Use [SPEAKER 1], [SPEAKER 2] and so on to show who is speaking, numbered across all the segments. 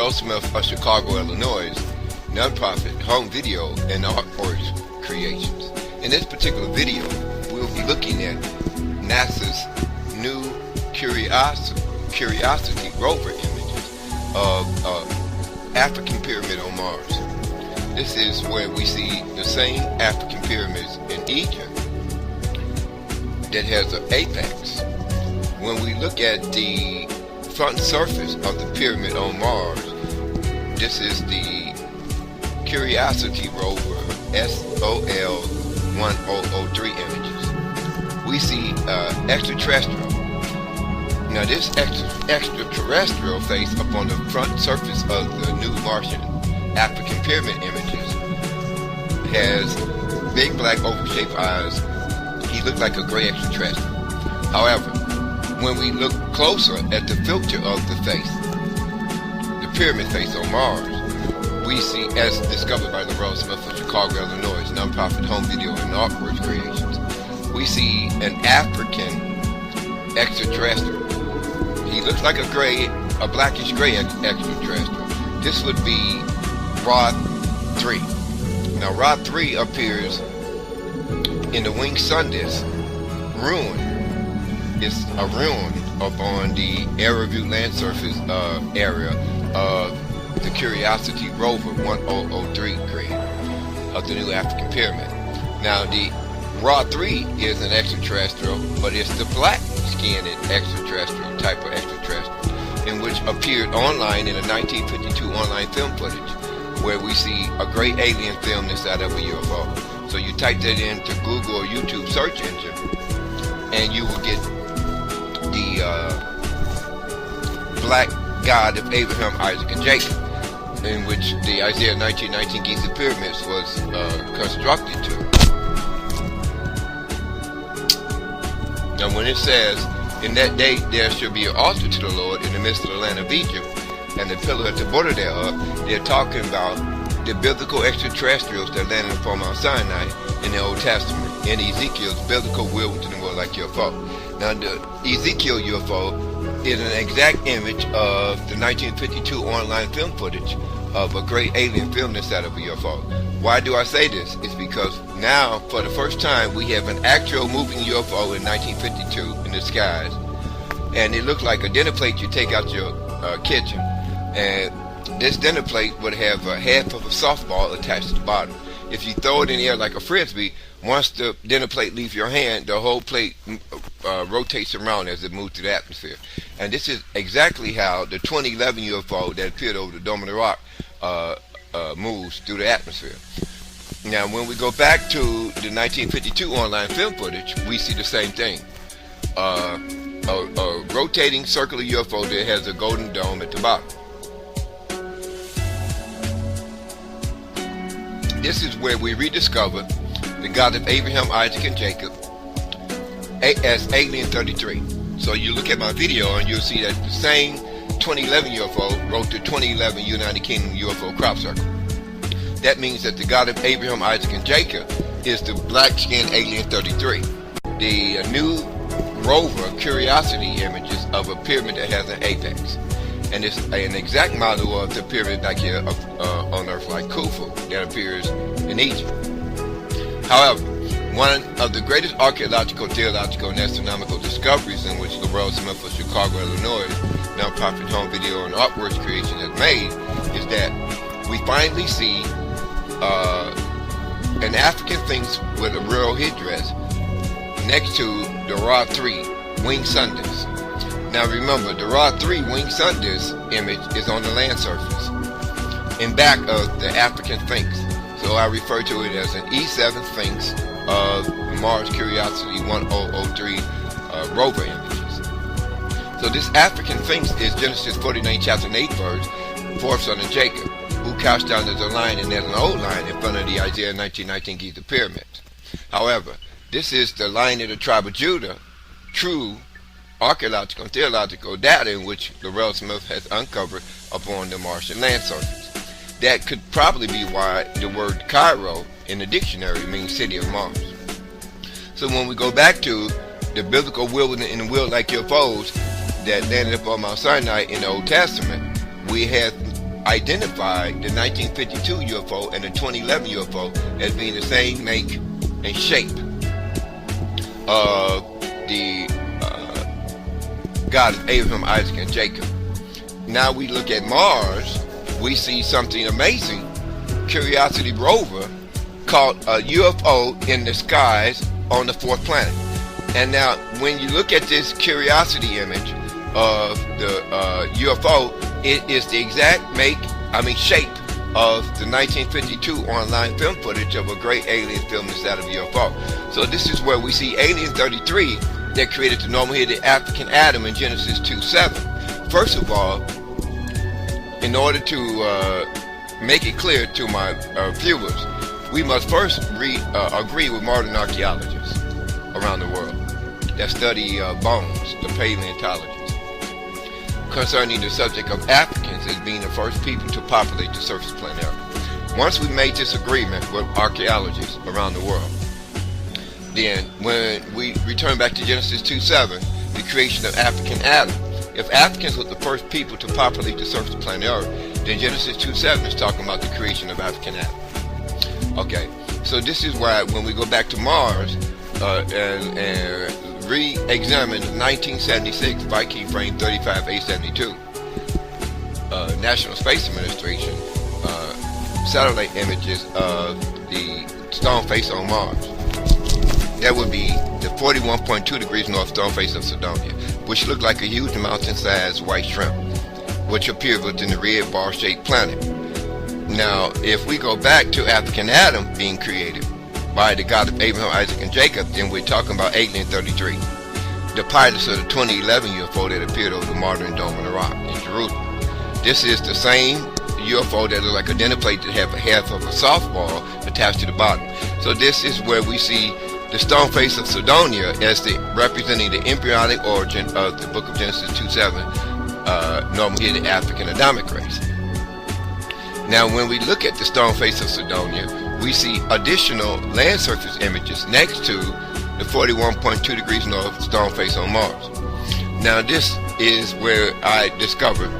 [SPEAKER 1] Roswell of Chicago, Illinois, nonprofit home video and artworks creations. In this particular video, we'll be looking at NASA's new Curiosity rover images of African pyramid on Mars. This is where we see the same African pyramids in Egypt that has an apex. When we look at the front surface of the pyramid on Mars, this is the Curiosity rover Sol1003 images. We see extraterrestrial. Now this extraterrestrial face upon the front surface of the new Martian African pyramid images has big black oval-shaped eyes. He looked like a gray extraterrestrial. However, when we look closer at the filter of the face, the pyramid face on Mars, we see, as discovered by the Roswell of Chicago, Illinois, nonprofit home video and artworks creations, we see an African extraterrestrial. He looks like a blackish gray extraterrestrial. This would be Ra3. Now Ra3 appears in the winged sun disk ruin. It's a ruin upon the aerial view land surface area of the Curiosity rover 1003 created of the new African pyramid. Now the Ra3 is an extraterrestrial, but it's the black-skinned extraterrestrial type of extraterrestrial, in which appeared online in a 1952 online film footage, where we see a gray alien film inside of a UFO. So you type that into Google or YouTube search engine, and you will get the black god of Abraham, Isaac, and Jacob, in which the Isaiah 1919 Giza pyramids was constructed to. Now when it says, in that day there shall be an altar to the Lord in the midst of the land of Egypt, and the pillar at the border thereof, they're talking about the biblical extraterrestrials that landed upon Mount Sinai in the Old Testament, and Ezekiel's biblical will within the world like UFO. Now the Ezekiel UFO is an exact image of the 1952 online film footage of a great alien film inside of a UFO. Why do I say this? It's because now, for the first time, we have an actual moving UFO in 1952 in the skies, and it looks like a dinner plate you take out your kitchen, and this dinner plate would have a half of a softball attached to the bottom. If you throw it in the air like a frisbee, once the dinner plate leaves your hand, the whole plate rotates around as it moves through the atmosphere. And this is exactly how the 2011 UFO that appeared over the Dome of the Rock moves through the atmosphere. Now, when we go back to the 1952 online film footage, we see the same thing. A rotating circular UFO that has a golden dome at the bottom. This is where we rediscover the God of Abraham, Isaac, and Jacob as Alien 33. So you look at my video and you'll see that the same 2011 UFO wrote the 2011 United Kingdom UFO crop circle. That means that the God of Abraham, Isaac, and Jacob is the black-skinned Alien 33. The new rover Curiosity images of a pyramid that has an apex. And it's an exact model of the pyramid back here on Earth, like Khufu, that appears in Egypt. However, one of the greatest archaeological, theological, and astronomical discoveries in which the Roswell of Chicago, Illinois, nonprofit home video and artworks creation has made is that we finally see an African Sphinx with a royal headdress next to the Ra3 winged sun disk. Now remember, the Ra3 winged sun disk image is on the land surface in back of the African Sphinx. So I refer to it as an E7 Sphinx of Mars Curiosity 1003 rover images. So this African Sphinx is Genesis 49 chapter 8 verse, fourth son of Jacob, who cast down as a lion and as an old lion in front of the Isaiah 1919 Giza pyramids. However, this is the Lion of the tribe of Judah, true archaeological and theological data in which the Roswell has uncovered upon the Martian land surface. That could probably be why the word Cairo in the dictionary means city of Mars. So when we go back to the biblical wilderness and the wild like UFOs that landed upon Mount Sinai in the Old Testament, we have identified the 1952 UFO and the 2011 UFO as being the same make and shape of the God of Abraham, Isaac, and Jacob. Now we look at Mars, we see something amazing. Curiosity rover caught a UFO in the skies on the fourth planet. And now when you look at this Curiosity image of the UFO, it is the exact shape of the 1952 online film footage of a great alien film instead of UFO. So this is where we see Alien 33 that created the normal-headed African Adam in Genesis 2:7. First of all, in order to make it clear to my viewers, we must first agree with modern archaeologists around the world that study bones, the paleontologists, concerning the subject of Africans as being the first people to populate the surface planet Earth. Once we made this agreement with archaeologists around the world, then when we return back to Genesis 2:7, the creation of African Adam, if Africans were the first people to populate the surface planet Earth, then Genesis 2:7 is talking about the creation of African Adam. Okay, so this is why when we go back to Mars and re-examine the 1976 Viking frame 35A72 National Space Administration satellite images of the stone face on Mars. That would be the 41.2 degrees north stone face of Cydonia, which looked like a huge mountain-sized white shrimp, which appeared within the red bar-shaped planet. Now, if we go back to African Adam being created by the God of Abraham, Isaac, and Jacob, then we're talking about Alien 33, the pilots of the 2011 UFO that appeared over the modern Dome of the Rock in Jerusalem. This is the same UFO that looks like a dinner plate that have a half of a softball attached to the bottom. So this is where we see the stone face of Cydonia as representing the embryonic origin of the book of Genesis 2:7, normal-headed African Adamic race. Now, when we look at the stone face of Cydonia, we see additional land surface images next to the 41.2 degrees north stone face on Mars. Now, this is where I discovered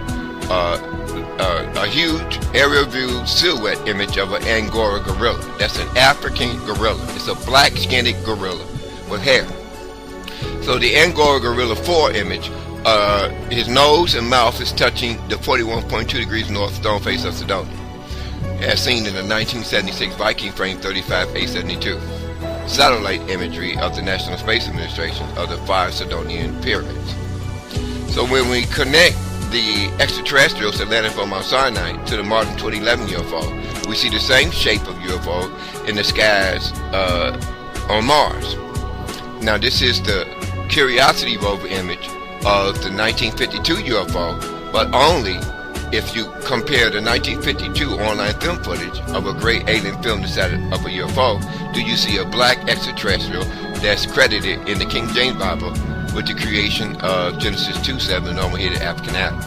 [SPEAKER 1] a huge aerial view silhouette image of an Angora gorilla. That's an African gorilla. It's a black-skinned gorilla with hair. So the Angora Gorilla 4 image, his nose and mouth is touching the 41.2 degrees north stone face of Cydonia, as seen in the 1976 Viking frame 35A72 satellite imagery of the National Space Administration of the 5 Sidonian pyramids. So when we connect the extraterrestrials that landed from Mount Sinai to the modern 2011 UFO, we see the same shape of UFO in the skies on Mars. Now, this is the Curiosity rover image of the 1952 UFO, but only if you compare the 1952 online film footage of a great alien film inside of a UFO, do you see a black extraterrestrial that's credited in the King James Bible with the creation of Genesis 2:7, normal-headed African Adam.